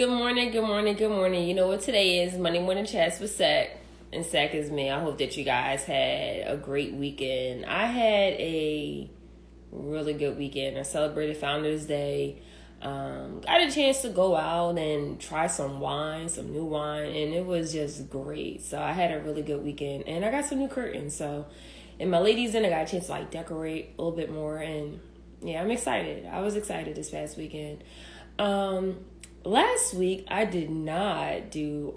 Good morning, good morning, good morning. You know what today is? Monday Morning Chats with Sack. And Sack is me. I hope that you guys had a great weekend. I had a really good weekend. I celebrated Founders Day. Got a chance to go out and try some wine, some new wine, and it was just great. So I had a really good weekend. And I got some new curtains. And my ladies in, I got a chance to decorate a little bit more. And yeah, I'm excited. I was excited this past weekend. Last week, I did not do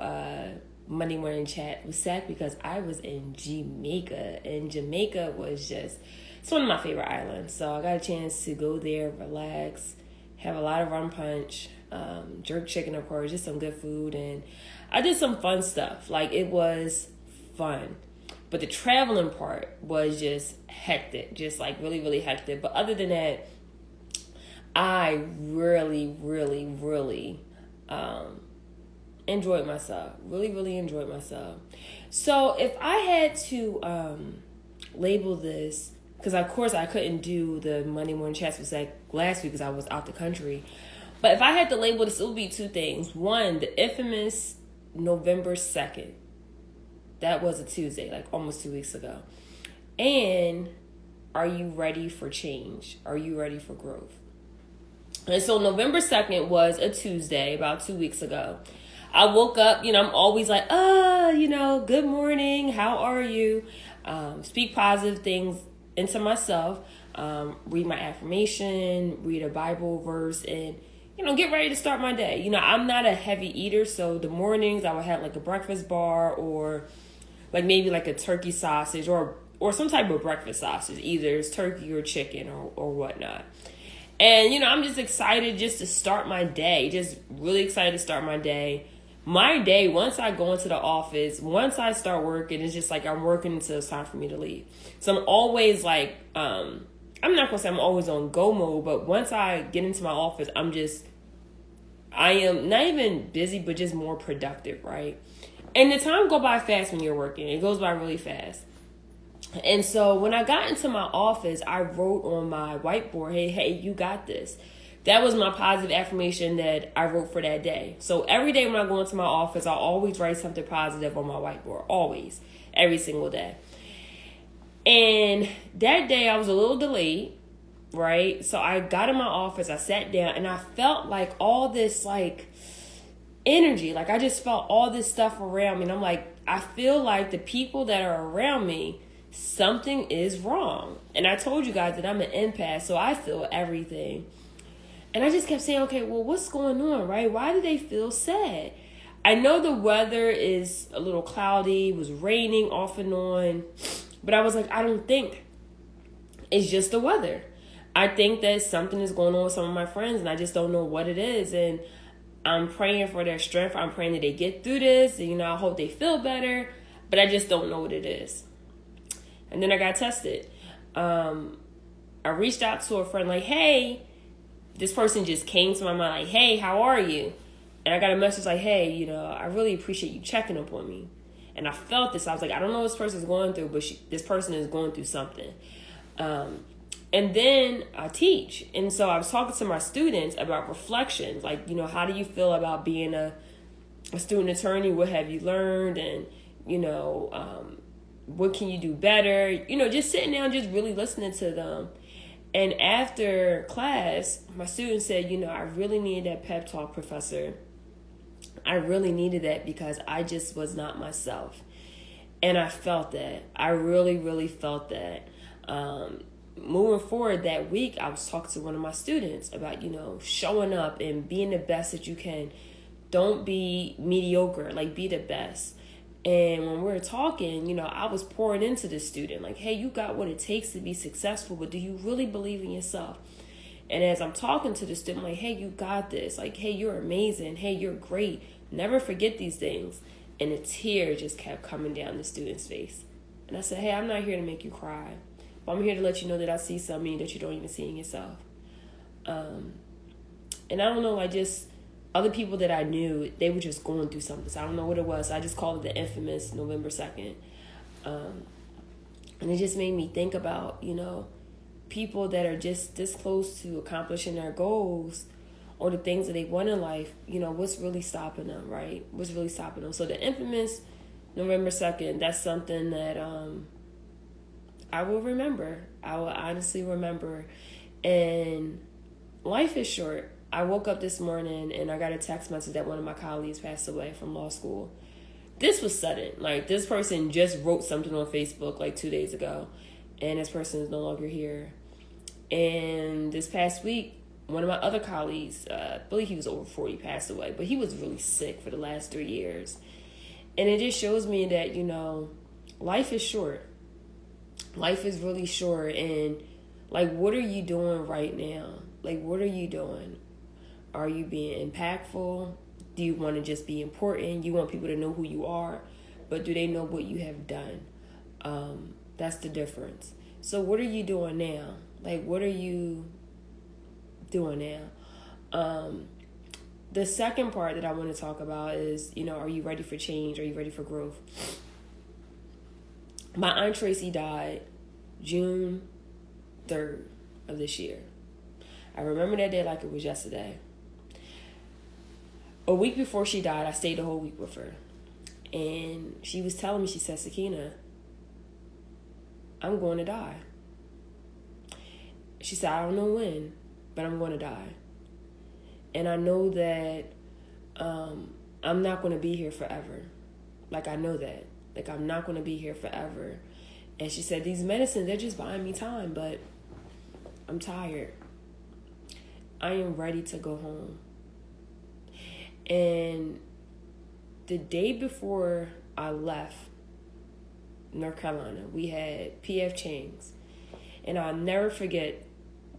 Monday Morning Chat with Sack because I was in Jamaica. And Jamaica was it's one of my favorite islands. So I got a chance to go there, relax, have a lot of rum punch, jerk chicken, of course, just some good food. And I did some fun stuff. It was fun. But the traveling part was just hectic, really, really hectic. But other than that, I really, really, really enjoyed myself. Really, really enjoyed myself. So if I had to label this, because of course I couldn't do the Monday Morning Chats with Zach last week because I was out the country. But if I had to label this, it would be two things. One, the infamous November 2nd. That was a Tuesday, almost 2 weeks ago. And are you ready for change? Are you ready for growth? And so November 2nd was a Tuesday about 2 weeks ago. I woke up, I'm always good morning. How are you? Speak positive things into myself. Read my affirmation, read a Bible verse, and, get ready to start my day. I'm not a heavy eater. So the mornings I would have a breakfast bar or maybe a turkey sausage or some type of breakfast sausage. Either it's turkey or chicken or whatnot. And, I'm just excited just to start my day. Just really excited to start my day. My day, once I go into the office, once I start working, it's just I'm working until it's time for me to leave. So I'm always I'm not going to say I'm always on go mode, but once I get into my office, I am not even busy, but just more productive, right? And the time go by fast when you're working. It goes by really fast. And so when I got into my office, I wrote on my whiteboard, hey, you got this. That was my positive affirmation that I wrote for that day. So every day when I go into my office, I always write something positive on my whiteboard. Always. Every single day. And that day I was a little delayed, right? So I got in my office, I sat down, and I felt all this energy. I just felt all this stuff around me. And I feel the people that are around me, something is wrong. And I told you guys that I'm an empath, so I feel everything. And I just kept saying, okay, well, what's going on, right? Why do they feel sad? I know the weather is a little cloudy, it was raining off and on, but I was I don't think it's just the weather. I think that something is going on with some of my friends, and I just don't know what it is. And I'm praying for their strength. I'm praying that they get through this. And, I hope they feel better, but I just don't know what it is. And then I got tested. I reached out to a friend hey, this person just came to my mind hey, how are you? And I got a message hey, I really appreciate you checking up on me. And I felt this. I was I don't know what this person's going through, but this person is going through something. And then I teach. And so I was talking to my students about reflections. How do you feel about being a student attorney? What have you learned? And, what can you do better? Just sitting down, just really listening to them. And after class, my students said, I really needed that pep talk, professor. I really needed that because I just was not myself. And I felt that. I really, really felt that. Moving forward that week, I was talking to one of my students about, showing up and being the best that you can. Don't be mediocre, be the best. And when we were talking, I was pouring into this student, hey, you got what it takes to be successful, but do you really believe in yourself? And as I'm talking to the student, hey, you got this. Hey, you're amazing. Hey, you're great. Never forget these things. And a tear just kept coming down the student's face. And I said, hey, I'm not here to make you cry, but I'm here to let you know that I see something that you don't even see in yourself. And I don't know, just other people that I knew, they were just going through something. So I don't know what it was. So I just called it the infamous November 2nd. And it just made me think about, people that are just this close to accomplishing their goals or the things that they want in life, what's really stopping them, right? What's really stopping them? So the infamous November 2nd, that's something that I will remember. I will honestly remember. And life is short. I woke up this morning and I got a text message that one of my colleagues passed away from law school. This was sudden. Like, this person just wrote something on Facebook like 2 days ago, and this person is no longer here. And this past week, one of my other colleagues, I believe he was over 40, passed away, but he was really sick for the last 3 years. And it just shows me that, life is short. Life is really short. And, like, what are you doing right now? Like, what are you doing? Are you being impactful? Do you want to just be important? You want people to know who you are, but do they know what you have done? That's the difference. So what are you doing now? Like, what are you doing now? The second part that I want to talk about is, are you ready for change? Are you ready for growth? My Aunt Tracy died June 3rd of this year. I remember that day like it was yesterday. A week before she died, I stayed the whole week with her. And she was telling me, she said, Sakina, I'm going to die. She said, I don't know when, but I'm going to die. And I know that I'm not going to be here forever. Like, I know that. Like, I'm not going to be here forever. And she said, these medicines, they're just buying me time, but I'm tired. I am ready to go home. And the day before I left North Carolina, we had P.F. Chang's. And I'll never forget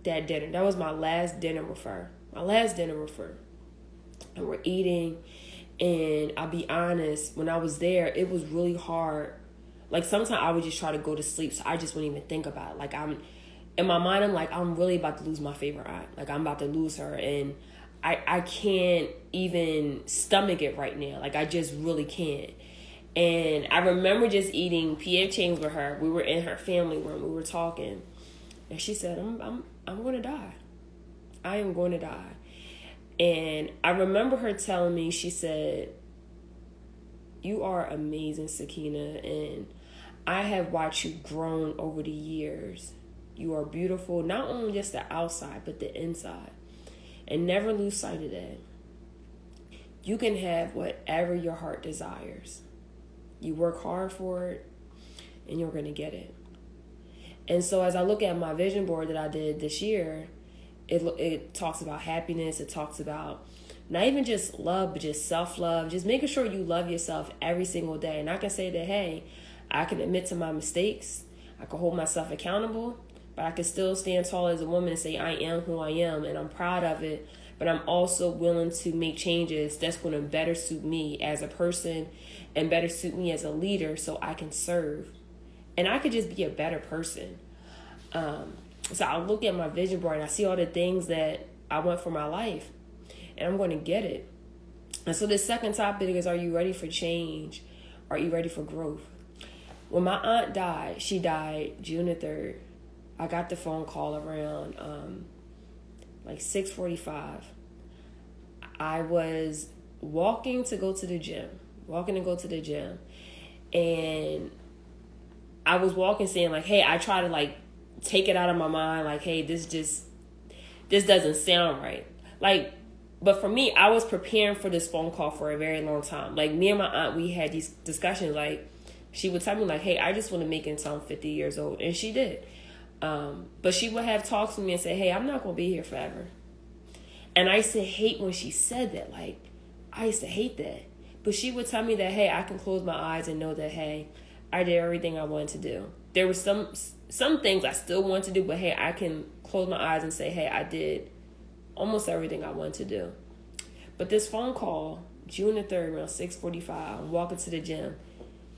that dinner. That was my last dinner with her. And we're eating. And I'll be honest, when I was there, it was really hard. Like, sometimes I would just try to go to sleep, so I just wouldn't even think about it. Like, in my mind, I'm like, I'm really about to lose my favorite aunt. Like, I'm about to lose her. And I can't even stomach it right now. Like, I just really can't. And I remember just eating P.F. Chang's with her. We were in her family room. We were talking. And she said, I'm going to die. I am going to die. And I remember her telling me, she said, you are amazing, Sakina. And I have watched you grow over the years. You are beautiful, not only just the outside, but the inside. And never lose sight of that. You can have whatever your heart desires. You work hard for it, and you're going to get it. And so as I look at my vision board that I did this year, it talks about happiness. It talks about not even just love, but just self-love. Just making sure you love yourself every single day. And I can say that, hey, I can admit to my mistakes. I can hold myself accountable. But I can still stand tall as a woman and say I am who I am, and I'm proud of it. But I'm also willing to make changes that's going to better suit me as a person and better suit me as a leader so I can serve. And I could just be a better person. So I look at my vision board and I see all the things that I want for my life. And I'm going to get it. And so the second topic is, are you ready for change? Are you ready for growth? When my aunt died, she died June the 3rd. I got the phone call around like 6:45. I was walking to go to the gym. And I was walking saying like, hey, I try to like take it out of my mind. Like, hey, this doesn't sound right. Like, but for me, I was preparing for this phone call for a very long time. Like, me and my aunt, we had these discussions. Like, she would tell me like, hey, I just want to make it until I'm 50 years old. And she did. But she would have talks with me and say, hey, I'm not going to be here forever. And I used to hate when she said that. Like, I used to hate that. But she would tell me that, hey, I can close my eyes and know that, hey, I did everything I wanted to do. There were some things I still wanted to do, but hey, I can close my eyes and say, hey, I did almost everything I wanted to do. But this phone call, June the 3rd, around 6:45, I'm walking to the gym,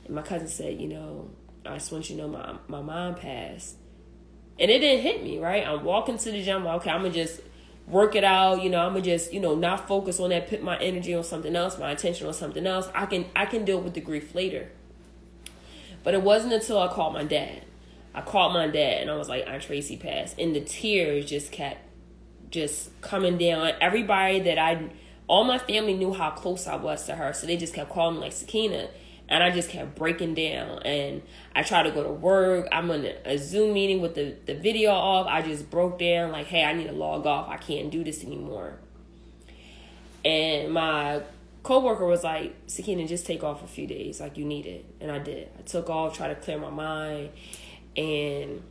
and my cousin said, I just want you to know my mom passed. And it didn't hit me, right? I'm walking to the gym. Like, okay, I'm going to just work it out. I'm going to just, not focus on that, put my energy on something else, my attention on something else. I can deal with the grief later. But it wasn't until I called my dad. And I was like, Aunt Tracy passed. And the tears just kept just coming down. All my family knew how close I was to her, so they just kept calling me like Sakina, and I just kept breaking down. And I tried to go to work. I'm on a Zoom meeting with the video off. I just broke down like, hey, I need to log off. I can't do this anymore. And my coworker was like, Sakina, just take off a few days, like you need it. And I did. I took off, tried to clear my mind. And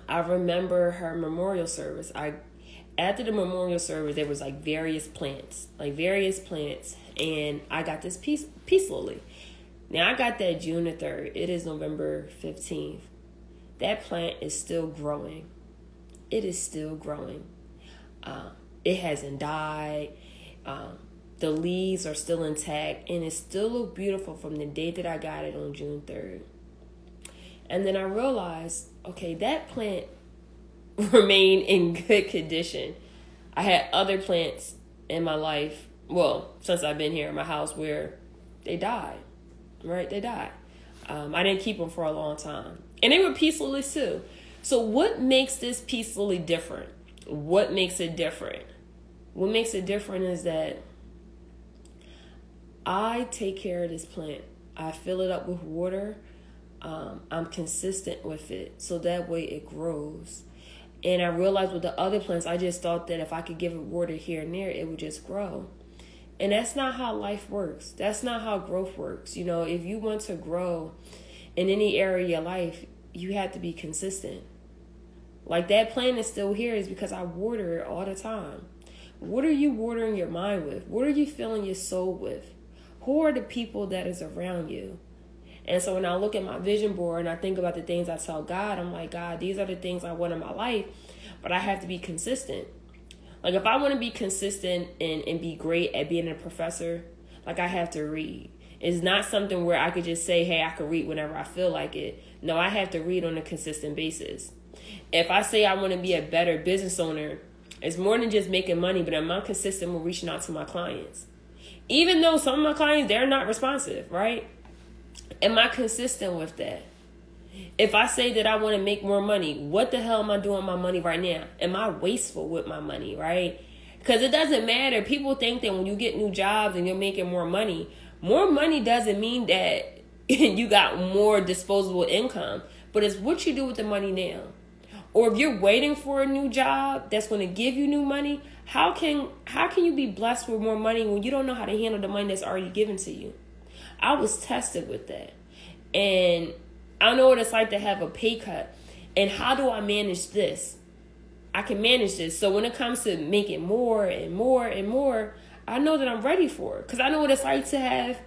I remember her memorial service. After the memorial service, there was like various plants, and I got this peace lily. Now I got that June the 3rd. It is November 15th. That plant is still growing. It is still growing. It hasn't died. The leaves are still intact, and it still look beautiful from the day that I got it on June 3rd. And then I realized, okay, that plant remained in good condition. I had other plants in my life, well, since I've been here in my house, where they died, right? They died. I didn't keep them for a long time. And they were peace lilies too. So what makes this peace lily different? What makes it different? What makes it different is that I take care of this plant. I fill it up with water. I'm consistent with it, so that way it grows. And I realized with the other plants, I just thought that if I could give it water here and there, it would just grow. And that's not how life works. That's not how growth works. You know, if you want to grow in any area of your life, you have to be consistent. Like that plant is still here is because I water it all the time. What are you watering your mind with? What are you filling your soul with? Who are the people that is around you? And so when I look at my vision board and I think about the things I tell God, I'm like, God, these are the things I want in my life, but I have to be consistent. Like if I want to be consistent and be great at being a professor, like I have to read. It's not something where I could just say, hey, I could read whenever I feel like it. No, I have to read on a consistent basis. If I say I want to be a better business owner, it's more than just making money, but I'm consistent with reaching out to my clients. Even though some of my clients, they're not responsive, right? Am I consistent with that? If I say that I want to make more money, what the hell am I doing with my money right now? Am I wasteful with my money, right? Because it doesn't matter. People think that when you get new jobs and you're making more money doesn't mean that you got more disposable income. But it's what you do with the money now. Or if you're waiting for a new job that's going to give you new money, how can you be blessed with more money when you don't know how to handle the money that's already given to you? I was tested with that. And I know what it's like to have a pay cut. And how do I manage this? I can manage this. So when it comes to making more and more and more, I know that I'm ready for it. Because I know what it's like to have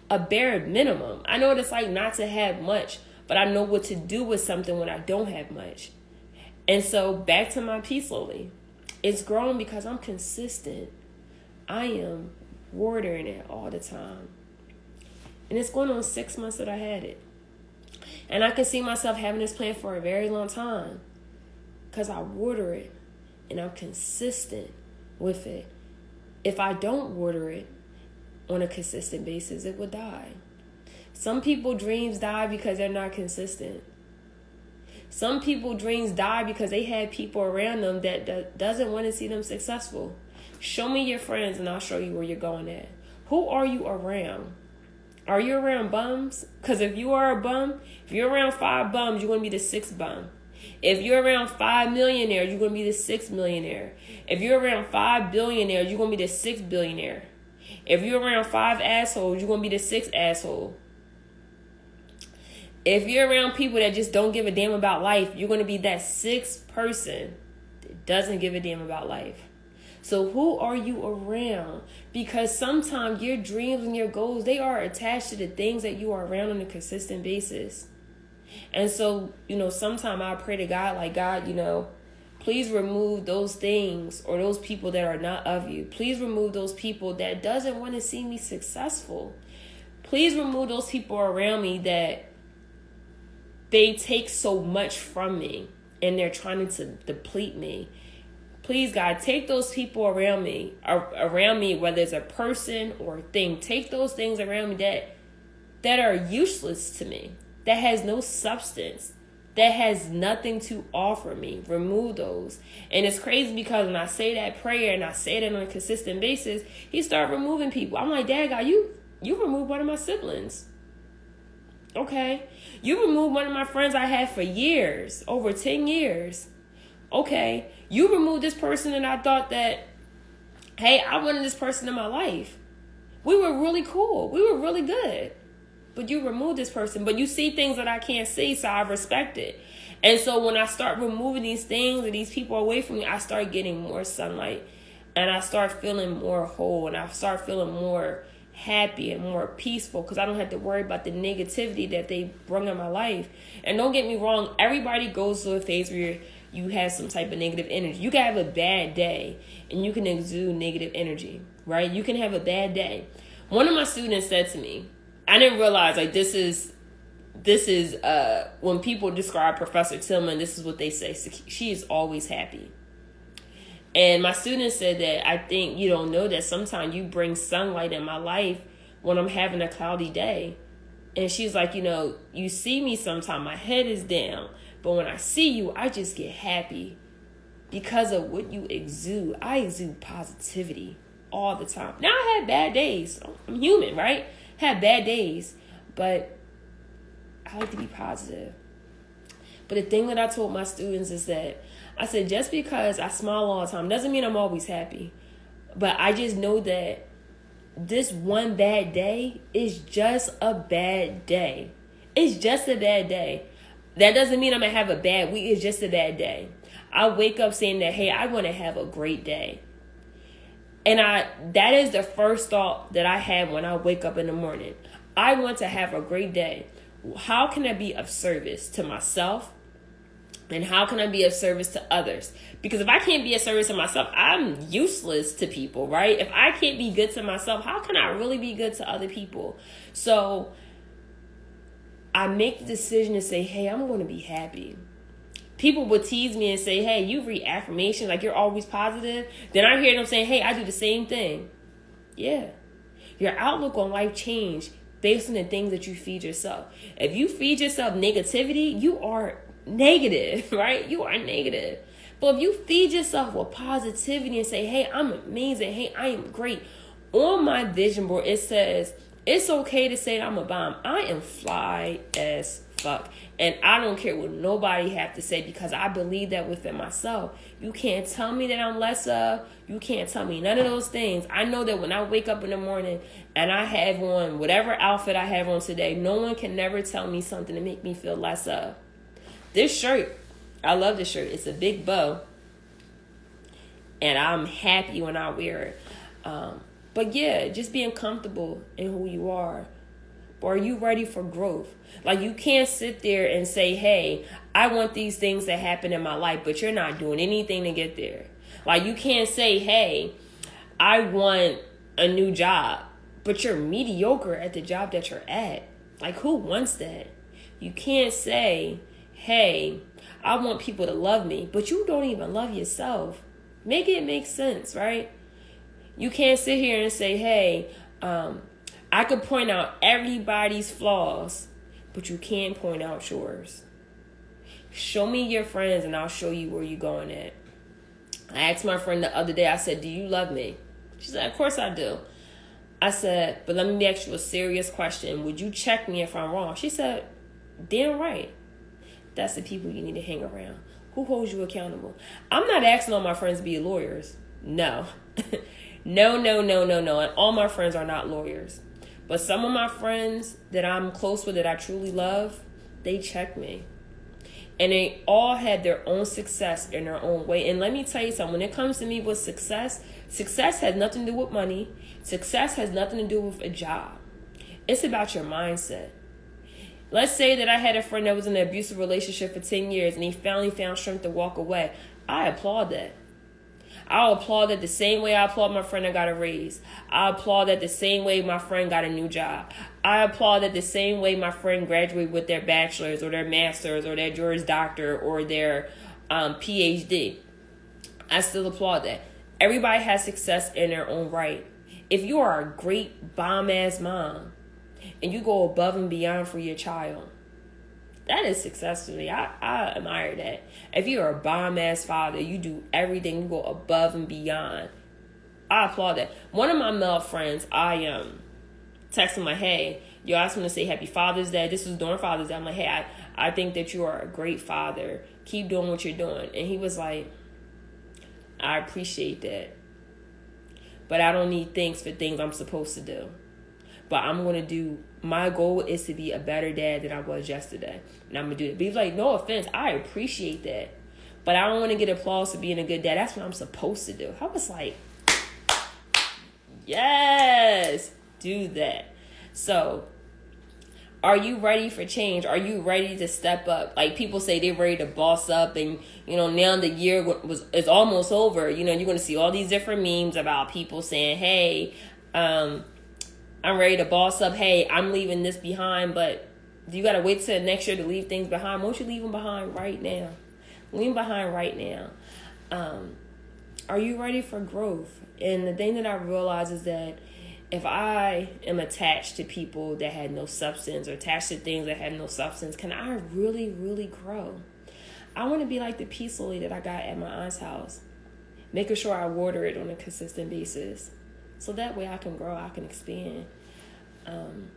a bare minimum. I know what it's like not to have much. But I know what to do with something when I don't have much. And so back to my peace lily. It's growing because I'm consistent. I am watering it all the time. And it's going on 6 months that I had it. And I can see myself having this plant for a very long time. Because I water it. And I'm consistent with it. If I don't water it on a consistent basis, it would die. Some people's dreams die because they're not consistent. Some people's dreams die because they had people around them that doesn't want to see them successful. Show me your friends and I'll show you where you're going at. Who are you around? Are you around bums? Because if you are a bum, if you're around 5 bums, you're going to be the 6th bum. If you're around 5 millionaires, you're going to be the 6th millionaire. If you're around 5 billionaires, you're going to be the 6th billionaire. If you're around 5 assholes, you're going to be the 6th asshole. If you're around people that just don't give a damn about life, you're going to be that 6th person that doesn't give a damn about life. So who are you around? Because sometimes your dreams and your goals, they are attached to the things that you are around on a consistent basis. And so, sometimes I pray to God, like, God, please remove those things or those people that are not of you. Please remove those people that doesn't want to see me successful. Please remove those people around me that they take so much from me and they're trying to deplete me. Please, God, take those people around me, whether it's a person or a thing. Take those things around me that are useless to me, that has no substance, that has nothing to offer me. Remove those. And it's crazy because when I say that prayer and I say that on a consistent basis, he started removing people. I'm like, Dad, God, you removed one of my siblings. Okay. You removed one of my friends I had for years, over 10 years. Okay. You removed this person and I thought that, hey, I wanted this person in my life. We were really cool. We were really good. But you removed this person. But you see things that I can't see, so I respect it. And so when I start removing these things and these people away from me, I start getting more sunlight. And I start feeling more whole. And I start feeling more happy and more peaceful because I don't have to worry about the negativity that they bring in my life. And don't get me wrong, everybody goes through a phase where you have some type of negative energy. You can have a bad day and you can exude negative energy, right? You can have a bad day. One of my students said to me, I didn't realize like this is when people describe Professor Tillman, this is what they say. She is always happy. And my student said that I think you don't know that sometimes you bring sunlight in my life when I'm having a cloudy day. And she's like, you see me sometimes, my head is down. But when I see you, I just get happy because of what you exude. I exude positivity all the time. Now I have bad days. I'm human, right? Have bad days, but I like to be positive. But the thing that I told my students is that I said, just because I smile all the time doesn't mean I'm always happy. But I just know that this one bad day is just a bad day. It's just a bad day. That doesn't mean I'm going to have a bad week. It's just a bad day. I wake up saying that, hey, I want to have a great day. And that is the first thought that I have when I wake up in the morning. I want to have a great day. How can I be of service to myself? And how can I be of service to others? Because if I can't be of service to myself, I'm useless to people, right? If I can't be good to myself, how can I really be good to other people? So I make the decision to say, hey, I'm going to be happy. People would tease me and say, hey, you read affirmations like you're always positive. Then I hear them saying, hey, I do the same thing. Yeah. Your outlook on life changed based on the things that you feed yourself. If you feed yourself negativity, you are negative, right? You are negative. But if you feed yourself with positivity and say, hey, I'm amazing. Hey, I am great. On my vision board, it says, it's okay to say that I'm a bomb. I am fly as fuck. And I don't care what nobody have to say because I believe that within myself. You can't tell me that I'm less of. You can't tell me none of those things. I know that when I wake up in the morning and I have on whatever outfit I have on today, no one can never tell me something to make me feel less of. This shirt, I love this shirt. It's a big bow. And I'm happy when I wear it. But yeah, just being comfortable in who you are. Or are you ready for growth? Like you can't sit there and say, hey, I want these things to happen in my life, but you're not doing anything to get there. Like you can't say, hey, I want a new job, but you're mediocre at the job that you're at. Like who wants that? You can't say, hey, I want people to love me, but you don't even love yourself. Make it make sense, right? You can't sit here and say, hey, I could point out everybody's flaws, but you can't point out yours. Show me your friends and I'll show you where you're going at. I asked my friend the other day, I said, do you love me? She said, of course I do. I said, but let me ask you a serious question. Would you check me if I'm wrong? She said, damn right. That's the people you need to hang around. Who holds you accountable? I'm not asking all my friends to be lawyers. No. No. And all my friends are not lawyers. But some of my friends that I'm close with, that I truly love, they check me. And they all had their own success in their own way. And let me tell you something. When it comes to me with success has nothing to do with money. Success has nothing to do with a job. It's about your mindset. Let's say that I had a friend that was in an abusive relationship for 10 years and he finally found strength to walk away. I applaud that. I'll applaud that the same way I applaud my friend that got a raise. I applaud that the same way my friend got a new job. I applaud that the same way my friend graduated with their bachelor's or their master's or their Juris Doctor or their PhD. I still applaud that. Everybody has success in their own right. If you are a great bomb-ass mom and you go above and beyond for your child, That is success to me. I admire that. If you're a bomb ass father, you do everything, you go above and beyond. I applaud that. One of my male friends, I texted him like, hey, yo, I just want to say happy Father's Day. This was during Father's Day. I'm like, hey, I think that you are a great father. Keep doing what you're doing. And he was like, I appreciate that, but I don't need thanks for things I'm supposed to do. But I'm going to do, my goal is to be a better dad than I was yesterday. And I'm going to do it. But he's like, no offense, I appreciate that, but I don't want to get applause for being a good dad. That's what I'm supposed to do. I was like, yes, do that. So, are you ready for change? Are you ready to step up? Like, people say they're ready to boss up, and now the year is almost over. You're going to see all these different memes about people saying, hey, I'm ready to boss up. Hey, I'm leaving this behind, but you got to wait till next year to leave things behind. Won't you leave them behind right now? Leave them behind right now. Are you ready for growth? And the thing that I realize is that if I am attached to people that had no substance, or attached to things that had no substance, can I really, really grow? I want to be like the peace lily that I got at my aunt's house, making sure I water it on a consistent basis. So that way I can grow, I can expand. And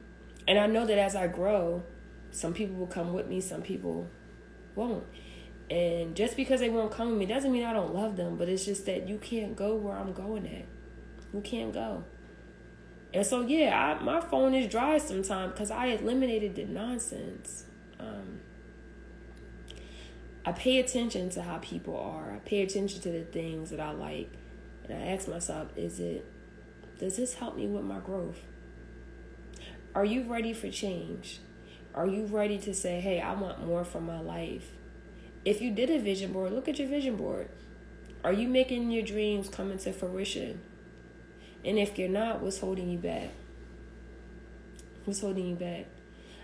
I know that as I grow, some people will come with me, some people won't. And just because they won't come with me doesn't mean I don't love them, but it's just that you can't go where I'm going at. You can't go. And so, yeah, my phone is dry sometimes because I eliminated the nonsense. I pay attention to how people are. I pay attention to the things that I like. And I ask myself, does this help me with my growth? Are you ready for change? Are you ready to say, hey, I want more from my life? If you did a vision board, look at your vision board. Are you making your dreams come into fruition? And if you're not, what's holding you back? What's holding you back?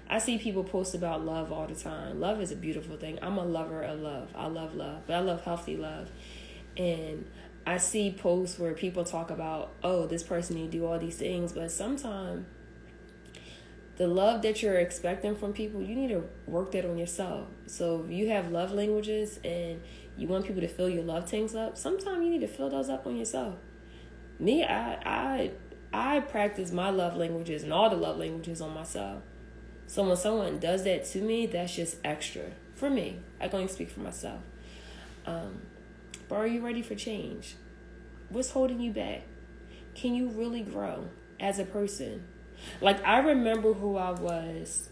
I see people post about love all the time. Love is a beautiful thing. I'm a lover of love. I love love, but I love healthy love. And I see posts where people talk about, oh, this person need to do all these things, but sometimes the love that you're expecting from people, you need to work that on yourself. So if you have love languages and you want people to fill your love tanks up, sometimes you need to fill those up on yourself. Me, I practice my love languages and all the love languages on myself. So when someone does that to me, that's just extra for me. I can only speak for myself. But are you ready for change? What's holding you back? Can you really grow as a person? Like, I remember who I was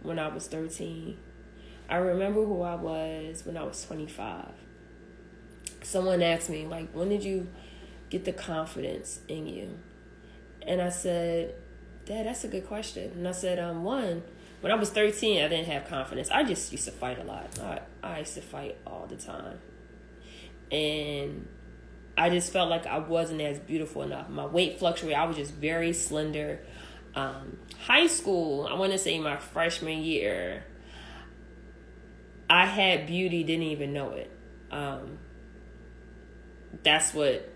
when I was 13. I remember who I was when I was 25. Someone asked me, like, when did you get the confidence in you? And I said, Dad, that's a good question. And I said, when I was 13, I didn't have confidence. I just used to fight a lot. I used to fight all the time. And I just felt like I wasn't as beautiful enough. My weight fluctuated. I was just very slender. High school, I want to say my freshman year, I had beauty, didn't even know it. That's what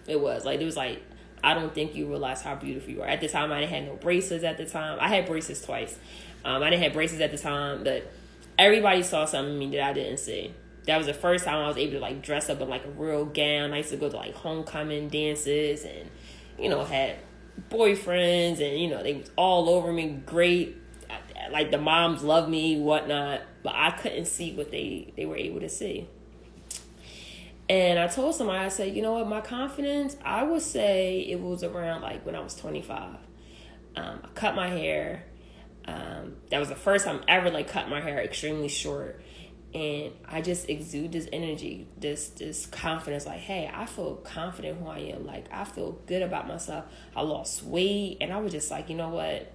it was. Like, it was like, I don't think you realize how beautiful you are. At the time, I didn't have no braces at the time. I had braces twice. I didn't have braces at the time, but everybody saw something in me that I didn't see. That was the first time I was able to, like, dress up in, like, a real gown. I used to go to, like, homecoming dances and, had boyfriends and, they was all over me. Great. Like, the moms loved me, whatnot. But I couldn't see what they were able to see. And I told somebody, I said, you know what, my confidence, I would say it was around, like, when I was 25. I cut my hair. That was the first time I ever, like, cut my hair extremely short. And I just exude this energy, this confidence, like, hey, I feel confident who I am. Like, I feel good about myself. I lost weight, and I was just like, you know what?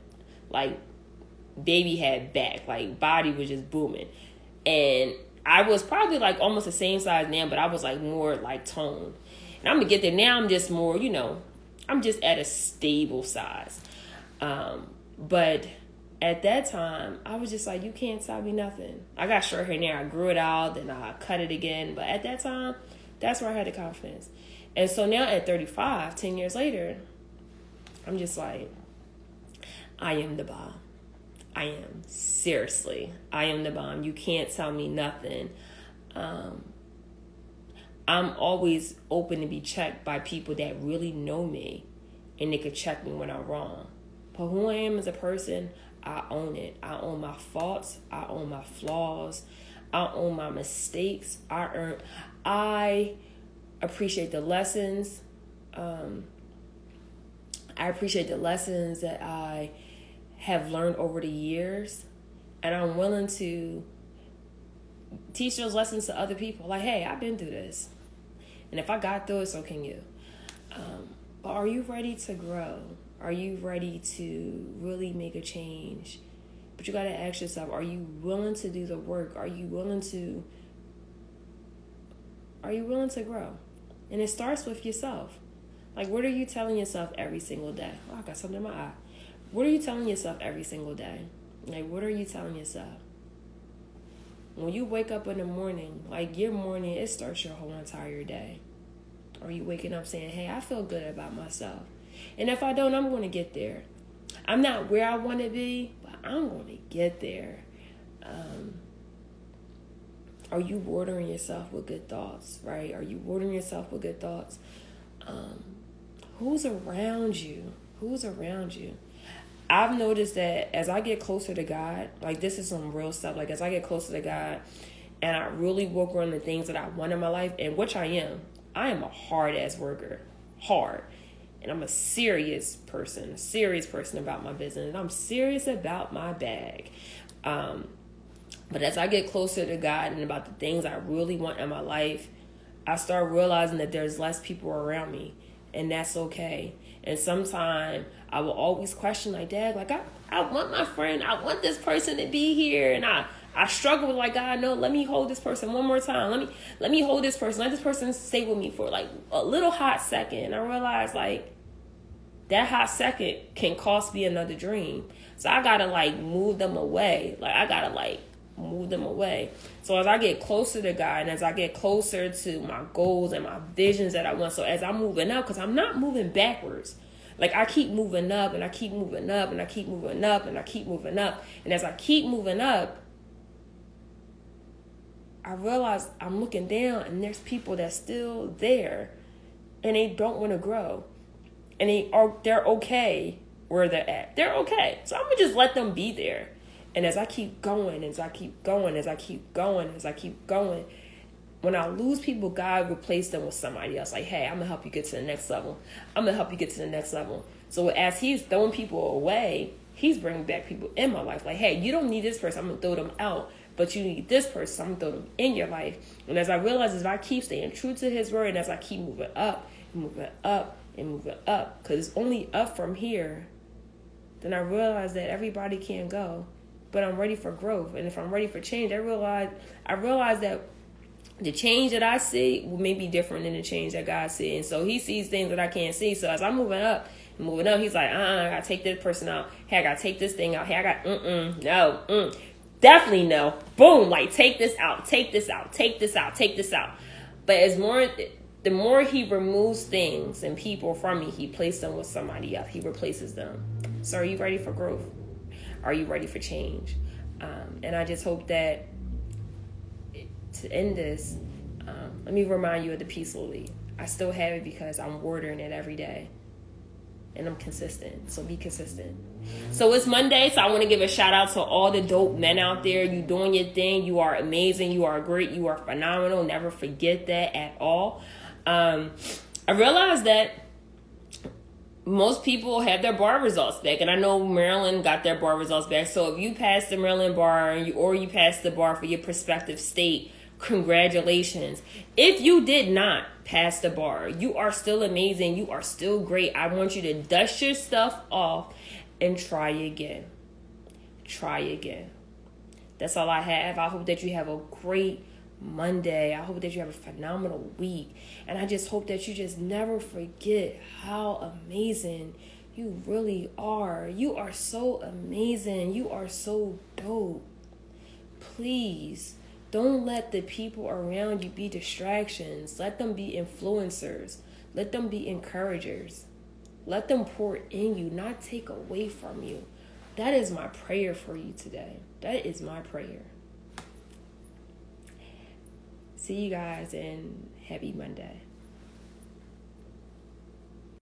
Like, baby had back. Like, body was just booming. And I was probably, like, almost the same size now, but I was, like, more, like, toned. And I'm going to get there. Now I'm just more, I'm just at a stable size. But at that time, I was just like, you can't tell me nothing. I got short hair now. I grew it out, then I cut it again. But at that time, that's where I had the confidence. And so now at 35, 10 years later, I'm just like, I am the bomb. I am. Seriously. I am the bomb. You can't tell me nothing. I'm always open to be checked by people that really know me, and they could check me when I'm wrong. But who I am as a person, I own it. I own my faults. I own my flaws. I own my mistakes. I appreciate the lessons. I appreciate the lessons that I have learned over the years, and I'm willing to teach those lessons to other people. Like, hey, I've been through this, and if I got through it, so can you. But are you ready to grow? Are you ready to really make a change? But you got to ask yourself, are you willing to do the work? Are you willing to grow? And it starts with yourself. Like, what are you telling yourself every single day? Oh, I got something in my eye. What are you telling yourself every single day? Like, what are you telling yourself? When you wake up in the morning, like your morning, it starts your whole entire day. Are you waking up saying, hey, I feel good about myself? And if I don't, I'm going to get there. I'm not where I want to be, but I'm going to get there. Are you watering yourself with good thoughts, right? Are you watering yourself with good thoughts? Who's around you? Who's around you? I've noticed that as I get closer to God, like this is some real stuff, like as I get closer to God and I really work on the things that I want in my life, and which I am a hard-ass worker, hard. And I'm a serious person about my business. And I'm serious about my bag. But as I get closer to God and about the things I really want in my life, I start realizing that there's less people around me. And that's okay. And sometimes I will always question, like, Dad, like, I want my friend. I want this person to be here. And I struggle with, like, God, no, let me hold this person one more time. Let me hold this person. Let this person stay with me for, like, a little hot second. And I realize, like, that hot second can cost me another dream. So I got to, like, move them away. Move them away. So as I get closer to God and as I get closer to my goals and my visions that I want, so as I'm moving up, because I'm not moving backwards. Like, I keep moving up and I keep moving up and I keep moving up and I keep moving up. And as I keep moving up, I realize I'm looking down and there's people that's still there and they don't want to grow. And they're okay where they're at. They're okay. So I'm going to just let them be there. And as I keep going, when I lose people, God replaced them with somebody else. Like, hey, I'm going to help you get to the next level. So as he's throwing people away, he's bringing back people in my life. Like, hey, you don't need this person. I'm going to throw them out. But you need this person. I'm going to throw them in your life. And as I realize, as I keep staying true to his word, and as I keep moving up, because it's only up from here, then I realize that everybody can't go. But I'm ready for growth. And if I'm ready for change, I realize that the change that I see may be different than the change that God sees. And so he sees things that I can't see. So as I'm moving up, he's like, I gotta take this person out. Hey, I gotta take this thing out. Hey, no, definitely no. Boom, like take this out. But the more he removes things and people from me, he places them with somebody else. He replaces them. So are you ready for growth? Are you ready for change? And I just hope that to end this, let me remind you of the Peaceful Elite. I still have it because I'm watering it every day. And I'm consistent. So be consistent. So it's Monday, so I want to give a shout out to all the dope men out there. You doing your thing. You are amazing. You are great. You are phenomenal. Never forget that at all. I realized that most people have their bar results back, and I know Maryland got their bar results back. So if you passed the Maryland bar or you passed the bar for your prospective state, congratulations. If you did not pass the bar, you are still amazing. You are still great. I want you to dust your stuff off and try again. That's all I have. I hope that you have a great Monday. I hope that you have a phenomenal week. And I just hope that you just never forget how amazing you really are. You are so amazing. You are so dope. Please don't let the people around you be distractions. Let them be influencers. Let them be encouragers. Let them pour in you, not take away from you. that is my prayer for you today. That is my prayer. See you guys and happy Monday.